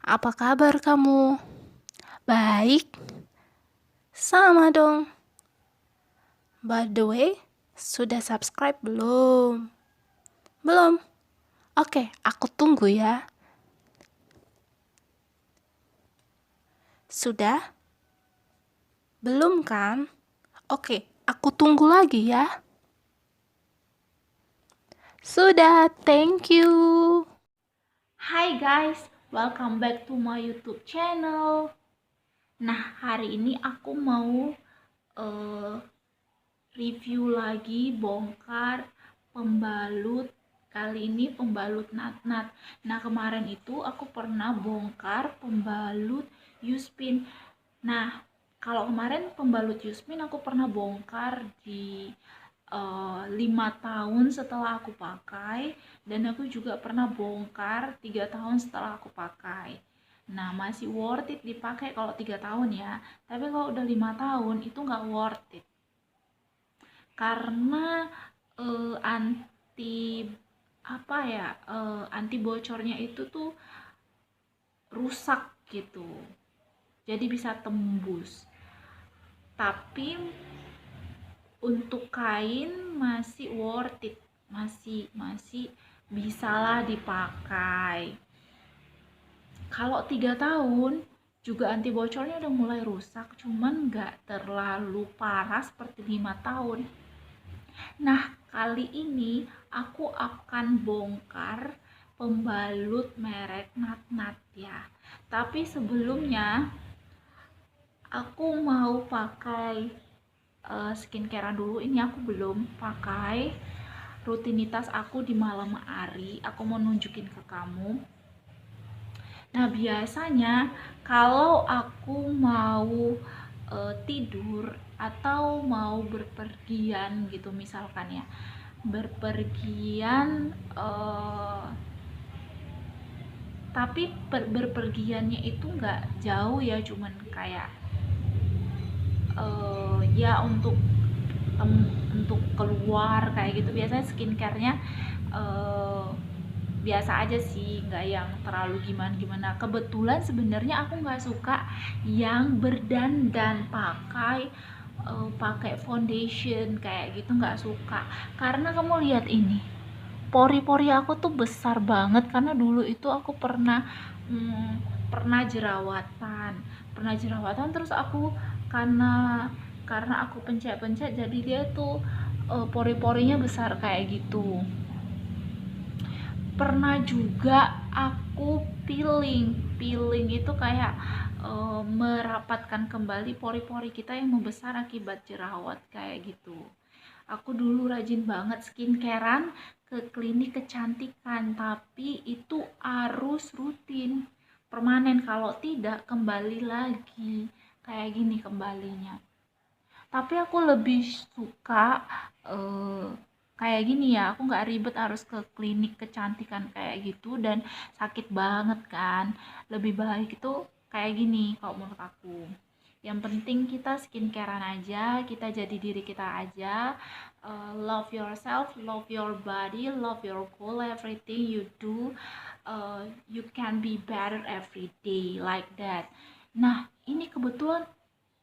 Apa kabar kamu? Baik? Sama dong. By the way, sudah subscribe belum? Belum? Oke, aku tunggu ya. Sudah? Belum kan? Oke, aku tunggu lagi ya. Sudah, thank you. Hai guys, welcome back to my YouTube channel. Nah, hari ini aku mau review lagi bongkar pembalut. Kali ini pembalut nat-nat. Nah, kemarin itu aku pernah bongkar pembalut Yuspin. Nah, kalau kemarin pembalut Yuspin aku pernah bongkar di 5 tahun setelah aku pakai, dan aku juga pernah bongkar 3 tahun setelah aku pakai. Nah, masih worth it dipakai kalau 3 tahun ya, tapi kalau udah 5 tahun itu nggak worth it karena anti anti bocornya itu tuh rusak gitu, jadi bisa tembus. Tapi untuk kain masih worth it, masih bisalah dipakai. Kalau 3 tahun juga anti bocornya udah mulai rusak, cuman nggak terlalu parah seperti 5 tahun. Nah, kali ini aku akan bongkar pembalut merek Nat-Nat ya. Tapi sebelumnya aku mau pakai skincare dulu. Ini aku belum pakai rutinitas aku di malam hari. Aku mau nunjukin ke kamu. Nah, biasanya kalau aku mau tidur atau mau berpergian gitu misalkan ya, berpergian tapi berpergiannya itu nggak jauh ya, cuman kayak ya untuk keluar kayak gitu. Biasanya skincare-nya biasa aja sih, nggak yang terlalu gimana-gimana. Kebetulan sebenarnya aku nggak suka yang berdandan pakai foundation kayak gitu, nggak suka. Karena kamu lihat ini, pori-pori aku tuh besar banget karena dulu itu aku pernah jerawatan terus aku karena aku pencet-pencet jadi dia tuh pori-porinya besar kayak gitu. Pernah juga aku peeling itu kayak merapatkan kembali pori-pori kita yang membesar akibat jerawat kayak gitu. Aku dulu rajin banget skincarean ke klinik kecantikan, tapi itu harus rutin, permanen. Kalau tidak kembali lagi kayak gini kembalinya. Tapi aku lebih suka eh, kayak gini ya, aku nggak ribet harus ke klinik kecantikan kayak gitu dan sakit banget kan. Lebih baik itu kayak gini kalau menurut aku. Yang penting kita skincarean aja, kita jadi diri kita aja. Love yourself, love your body, love your goal, everything you do. You can be better every day like that. Nah, ini kebetulan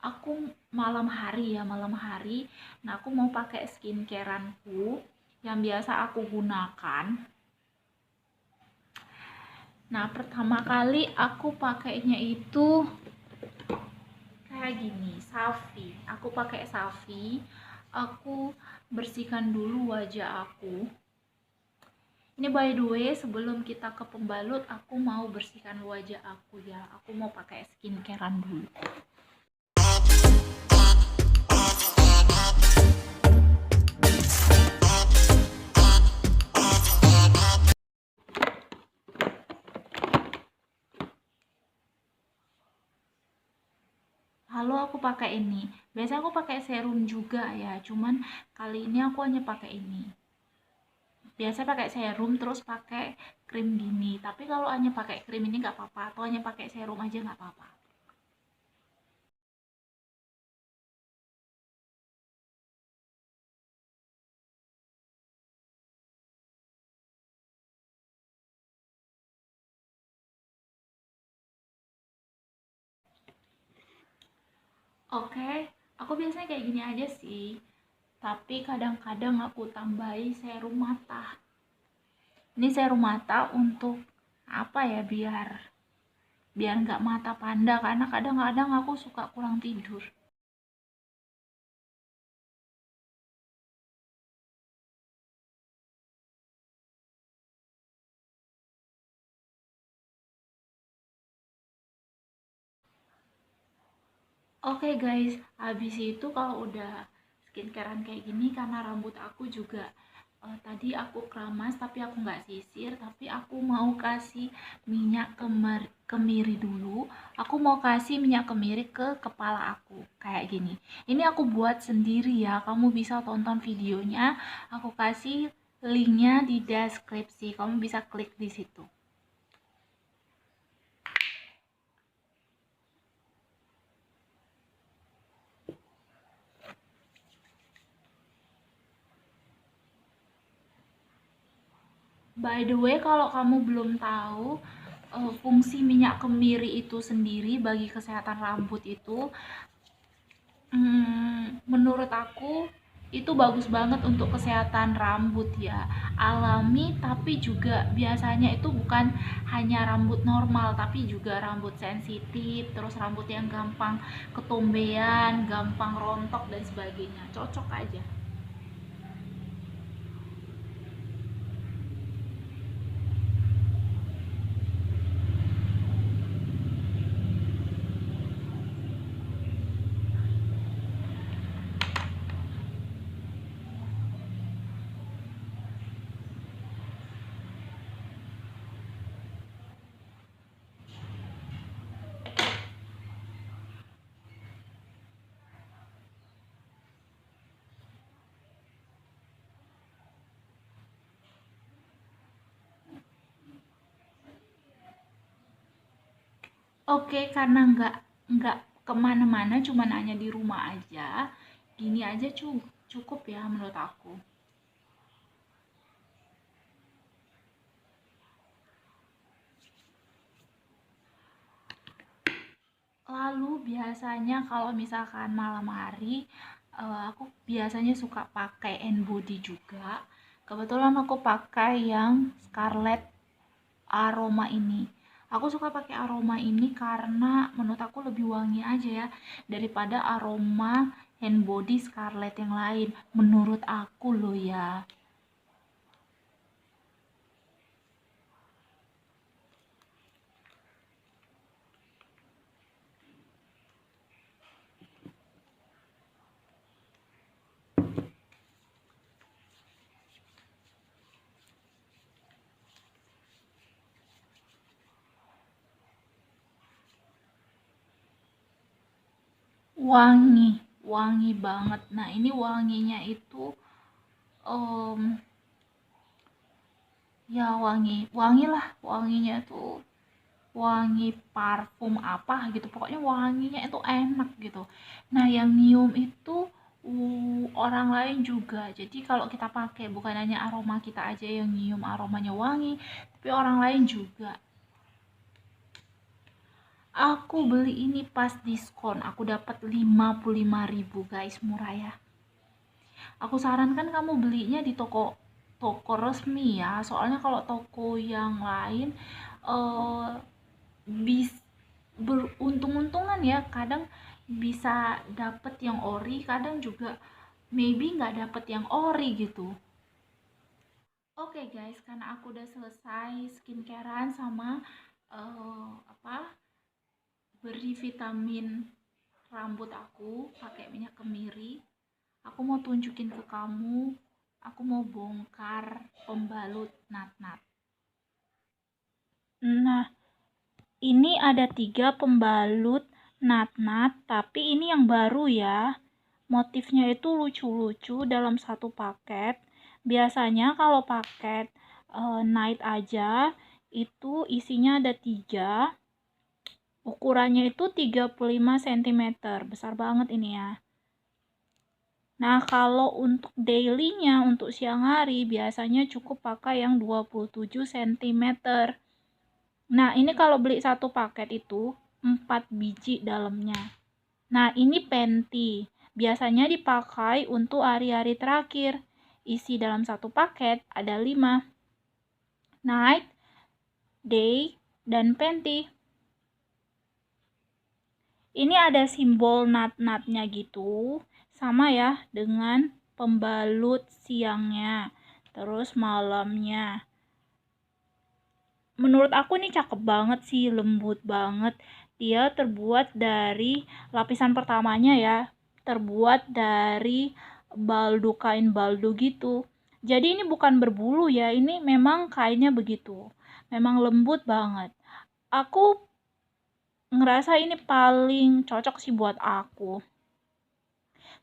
aku malam hari. Nah, aku mau pakai skincareanku yang biasa aku gunakan. Nah, pertama kali aku pakainya itu kayak gini, Safi. Aku pakai Safi. Aku bersihkan dulu wajah aku. Ini by the way, sebelum kita ke pembalut, aku mau bersihkan wajah aku ya. Aku mau pakai skincarean dulu. Lalu aku pakai ini. Biasanya aku pakai serum juga ya, cuman kali ini aku hanya pakai ini. Biasa pakai serum terus pakai krim gini. Tapi kalau hanya pakai krim ini nggak apa-apa, atau hanya pakai serum aja nggak apa-apa. Oke, aku biasanya kayak gini aja sih. Tapi kadang-kadang aku tambahi serum mata. Ini serum mata untuk apa ya, biar biar nggak mata panda, karena kadang-kadang aku suka kurang tidur. Oke guys, habis itu kalau udah skincarean kayak gini, karena rambut aku juga tadi aku keramas tapi aku nggak sisir, tapi aku mau kasih minyak kemiri dulu. Aku mau kasih minyak kemiri ke kepala aku kayak gini. Ini aku buat sendiri ya, kamu bisa tonton videonya. Aku kasih linknya di deskripsi, kamu bisa klik di situ. By the way, kalau kamu belum tahu fungsi minyak kemiri itu sendiri bagi kesehatan rambut itu, menurut aku itu bagus banget untuk kesehatan rambut ya. Alami, tapi juga biasanya itu bukan hanya rambut normal, tapi juga rambut sensitif, terus rambut yang gampang ketombean, gampang rontok dan sebagainya. Cocok aja. Oke, karena nggak kemana-mana, cuman hanya di rumah aja. Gini aja cukup ya menurut aku. Lalu biasanya kalau misalkan malam hari, aku biasanya suka pakai hand body juga. Kebetulan aku pakai yang Scarlett Aroma ini. Aku suka pakai aroma ini karena menurut aku lebih wangi aja ya daripada aroma hand body Scarlett yang lain. Menurut aku loh ya. Wangi, wangi banget. Nah, ini wanginya itu em, ya wangi, wangi lah, wanginya tuh wangi parfum apa gitu. Pokoknya wanginya itu enak gitu. Nah, yang nyium itu orang lain juga. Jadi kalau kita pakai bukan hanya aroma kita aja yang nyium aromanya wangi, tapi orang lain juga. Aku beli ini pas diskon. Aku dapat 55.000 guys, murah ya. Aku sarankan kamu belinya di toko toko resmi ya. Soalnya kalau toko yang lain eh bis beruntung-untungan ya. Kadang bisa dapet yang ori, kadang juga maybe nggak dapet yang ori gitu. Oke guys, karena aku udah selesai skincarean sama apa beri vitamin rambut aku pakai minyak kemiri. Aku mau tunjukin ke kamu, aku mau bongkar pembalut nat-nat. Nah, ini ada 3 pembalut nat-nat, tapi ini yang baru ya. Motifnya itu lucu-lucu dalam satu paket. Biasanya kalau paket night aja, itu isinya ada 3. Ukurannya itu 35 cm. Besar banget ini ya. Nah, kalau untuk daily-nya, untuk siang hari, biasanya cukup pakai yang 27 cm. Nah, ini kalau beli satu paket itu 4 biji dalamnya. Nah, ini panty. Biasanya dipakai untuk hari-hari terakhir. Isi dalam satu paket ada 5. Night, day, dan panty. Ini ada simbol nut-nutnya gitu. Sama ya dengan pembalut siangnya. Terus malamnya. Menurut aku ini cakep banget sih, lembut banget. Dia terbuat dari lapisan pertamanya ya, terbuat dari kain baldo gitu. Jadi ini bukan berbulu ya, ini memang kainnya begitu. Memang lembut banget. Aku ngerasa ini paling cocok sih buat aku.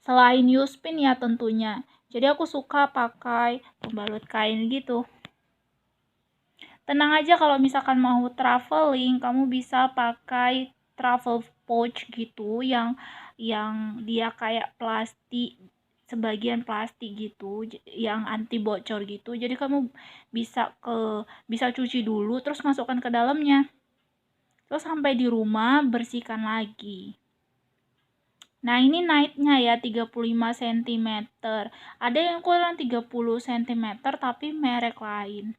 Selain Yuspin ya tentunya. Jadi aku suka pakai pembalut kain gitu. Tenang aja kalau misalkan mau traveling, kamu bisa pakai travel pouch gitu yang dia kayak plastik, sebagian plastik gitu, yang anti bocor gitu. Jadi kamu bisa cuci dulu terus masukkan ke dalamnya. Terus sampai di rumah bersihkan lagi. Nah, ini naiknya ya 35 cm. Ada yang kurang 30 cm tapi merek lain.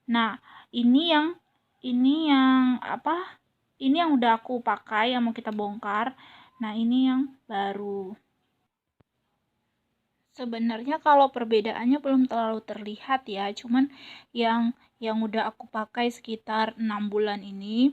Nah, ini yang apa? Ini yang udah aku pakai yang mau kita bongkar. Nah, ini yang baru. Sebenarnya kalau perbedaannya belum terlalu terlihat ya, cuman yang udah aku pakai sekitar 6 bulan ini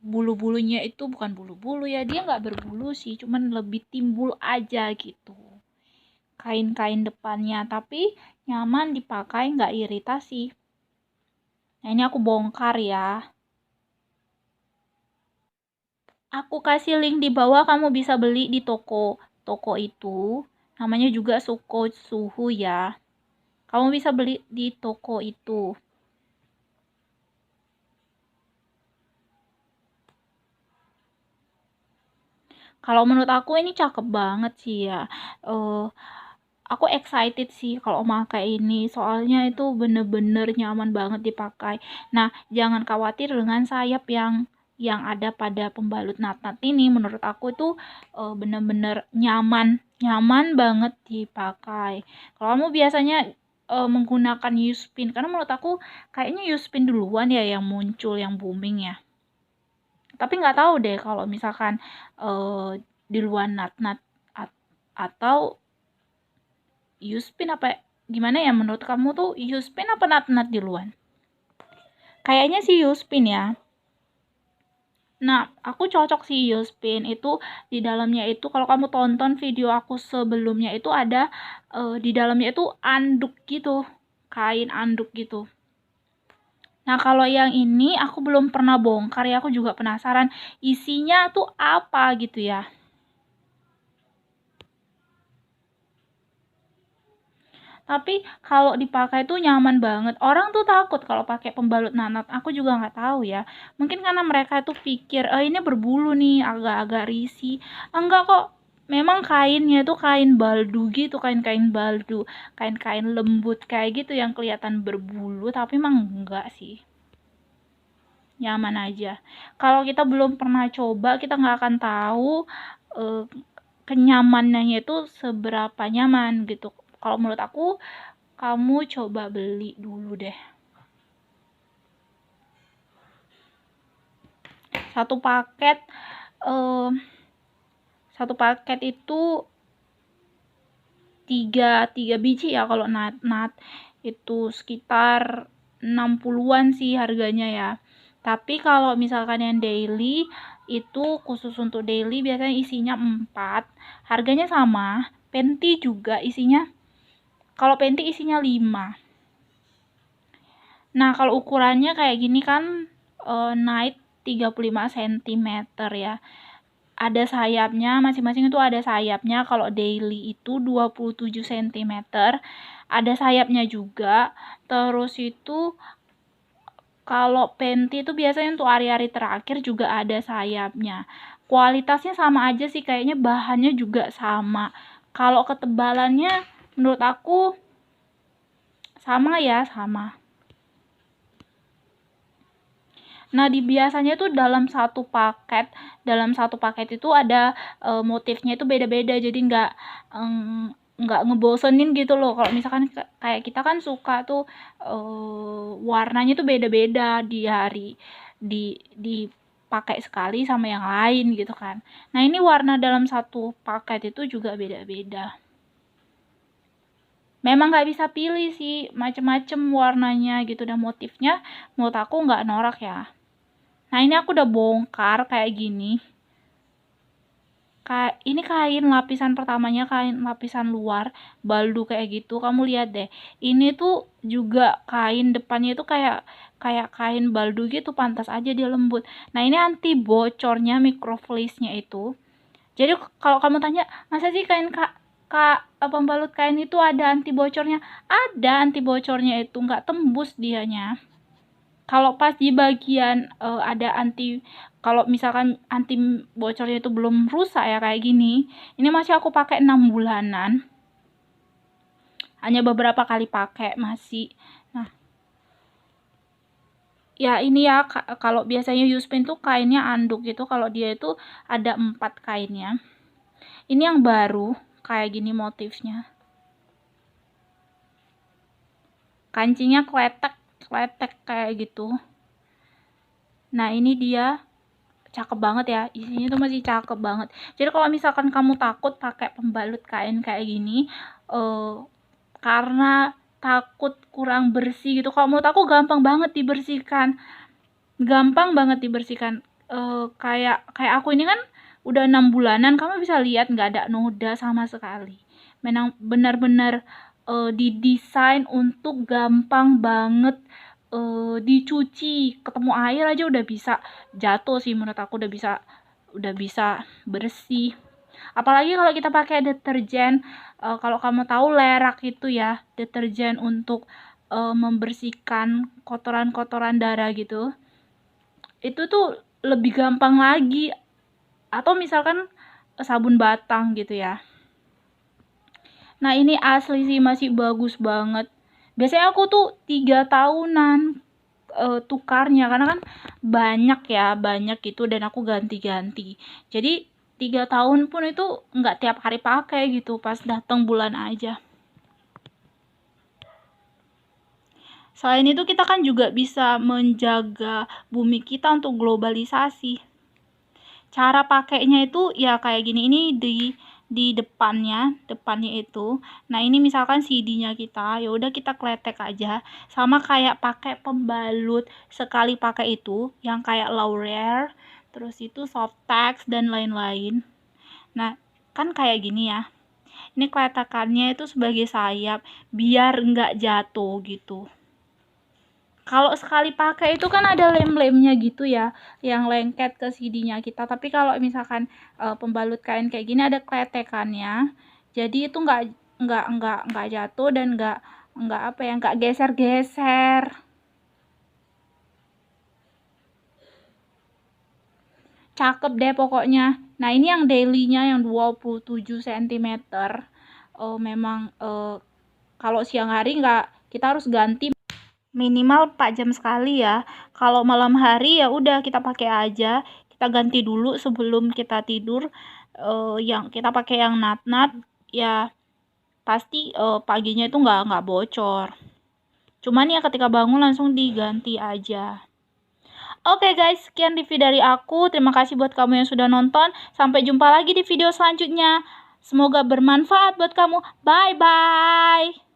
bulu-bulunya itu bukan bulu-bulu ya, dia nggak berbulu sih, cuman lebih timbul aja gitu. Kain-kain depannya, tapi nyaman dipakai, nggak iritasi. Nah, ini aku bongkar ya. Aku kasih link di bawah, kamu bisa beli di toko itu. Namanya juga Suko Suhu ya. Kamu bisa beli di toko itu. Kalau menurut aku ini cakep banget sih ya. Aku excited sih kalau pakai ini. Soalnya itu bener-bener nyaman banget dipakai. Nah, jangan khawatir dengan sayap yang ada pada pembalut nat-nat ini. Menurut aku itu bener-bener nyaman banget dipakai. Kalau kamu biasanya menggunakan Yuspin, karena menurut aku kayaknya Yuspin duluan ya yang muncul, yang booming ya. Tapi nggak tahu deh kalau misalkan di luar nat-nat atau Yuspin apa gimana ya, menurut kamu tuh Yuspin apa nat-nat di luar? Kayaknya sih Yuspin ya. Nah, aku cocok sih Yuspin itu. Di dalamnya itu kalau kamu tonton video aku sebelumnya itu ada di dalamnya itu anduk gitu, kain anduk gitu. Nah, kalau yang ini aku belum pernah bongkar ya, aku juga penasaran isinya tuh apa gitu ya. Tapi kalau dipakai tuh nyaman banget. Orang tuh takut kalau pakai pembalut nanat. Aku juga nggak tahu ya. Mungkin karena mereka tuh pikir, ini berbulu nih, agak-agak risih. Enggak kok. Memang kainnya tuh kain baldu gitu, kain-kain baldu, kain-kain lembut kayak gitu yang kelihatan berbulu, tapi emang enggak sih. Nyaman aja. Kalau kita belum pernah coba, kita nggak akan tahu eh, kenyamanannya itu seberapa nyaman gitu. Kalau menurut aku, kamu coba beli dulu deh. Satu paket eh, satu paket itu tiga biji ya, kalau nat itu sekitar 60-an sih harganya ya. Tapi kalau misalkan yang daily itu khusus untuk daily biasanya isinya 4. Harganya sama. Penti juga isinya, kalau penti isinya 5. Nah, kalau ukurannya kayak gini kan night 35 cm ya. Ada sayapnya, masing-masing itu ada sayapnya. Kalau daily itu 27 cm. Ada sayapnya juga. Terus itu kalau panty itu biasanya untuk hari-hari terakhir juga ada sayapnya. Kualitasnya sama aja sih, kayaknya bahannya juga sama. Kalau ketebalannya menurut aku sama ya, sama. Nah, biasanya tuh dalam satu paket itu ada motifnya itu beda-beda, jadi nggak ngebosenin gitu loh. Kalau misalkan kayak kita kan suka tuh warnanya tuh beda-beda dipakai sekali sama yang lain gitu kan. Nah, ini warna dalam satu paket itu juga beda-beda. Memang nggak bisa pilih sih, macem-macem warnanya gitu, dan motifnya menurut aku nggak norak ya. Nah, ini aku udah bongkar kayak gini. Ini kain lapisan pertamanya, kain lapisan luar, baldu kayak gitu. Kamu lihat deh. Ini tuh juga kain depannya itu kayak kain baldu gitu, pantas aja dia lembut. Nah, ini anti bocornya microfleece-nya itu. Jadi kalau kamu tanya, masa sih pembalut kain itu ada anti bocornya? Ada anti bocornya, itu nggak tembus dianya. Kalau pas di bagian ada kalau misalkan anti bocornya itu belum rusak ya kayak gini, ini masih aku pakai 6 bulanan. Hanya beberapa kali pakai masih. Nah, ya ini ya, kalau biasanya Yuspin tuh kainnya anduk gitu, kalau dia itu ada 4 kainnya. Ini yang baru, kayak gini motifnya. Kancingnya kletek kayak gitu. Nah, ini dia cakep banget ya, isinya tuh masih cakep banget. Jadi kalau misalkan kamu takut pakai pembalut kain kayak gini karena takut kurang bersih gitu, kalau menurut aku gampang banget dibersihkan, kayak aku ini kan udah 6 bulanan, kamu bisa lihat nggak ada noda sama sekali. Memang benar-benar didesain untuk gampang banget dicuci, ketemu air aja udah bisa jatuh sih, menurut aku udah bisa bersih. Apalagi kalau kita pakai deterjen, kalau kamu tahu Lerak itu ya, deterjen untuk membersihkan kotoran-kotoran darah gitu, itu tuh lebih gampang lagi. Atau misalkan sabun batang gitu ya. Nah, ini asli sih masih bagus banget. Biasanya aku tuh 3 tahunan tukarnya, karena kan banyak gitu, dan aku ganti-ganti. Jadi 3 tahun pun itu nggak tiap hari pakai gitu, pas datang bulan aja. Selain itu kita kan juga bisa menjaga bumi kita untuk globalisasi. Cara pakainya itu ya kayak gini, ini di depannya itu. Nah, ini misalkan CD-nya kita, ya udah kita kletek aja, sama kayak pakai pembalut sekali pakai itu yang kayak L'Oreal, terus itu Softex dan lain-lain. Nah, kan kayak gini ya. Ini kletekannya itu sebagai sayap biar nggak jatuh gitu. Kalau sekali pakai itu kan ada lem-lemnya gitu ya, yang lengket ke CD-nya kita. Tapi kalau misalkan pembalut kain kayak gini ada kletekannya, jadi itu nggak jatuh, dan nggak geser-geser. Cakep deh pokoknya. Nah, ini yang daily-nya yang 27 cm. Memang kalau siang hari kita harus ganti minimal 4 jam sekali ya. Kalau malam hari ya udah kita pakai aja, kita ganti dulu sebelum kita tidur. Yang kita pakai yang nat-nat ya, pasti paginya itu nggak bocor. Cuman ya ketika bangun langsung diganti aja. Oke guys, sekian review dari aku. Terima kasih buat kamu yang sudah nonton. Sampai jumpa lagi di video selanjutnya. Semoga bermanfaat buat kamu. Bye bye.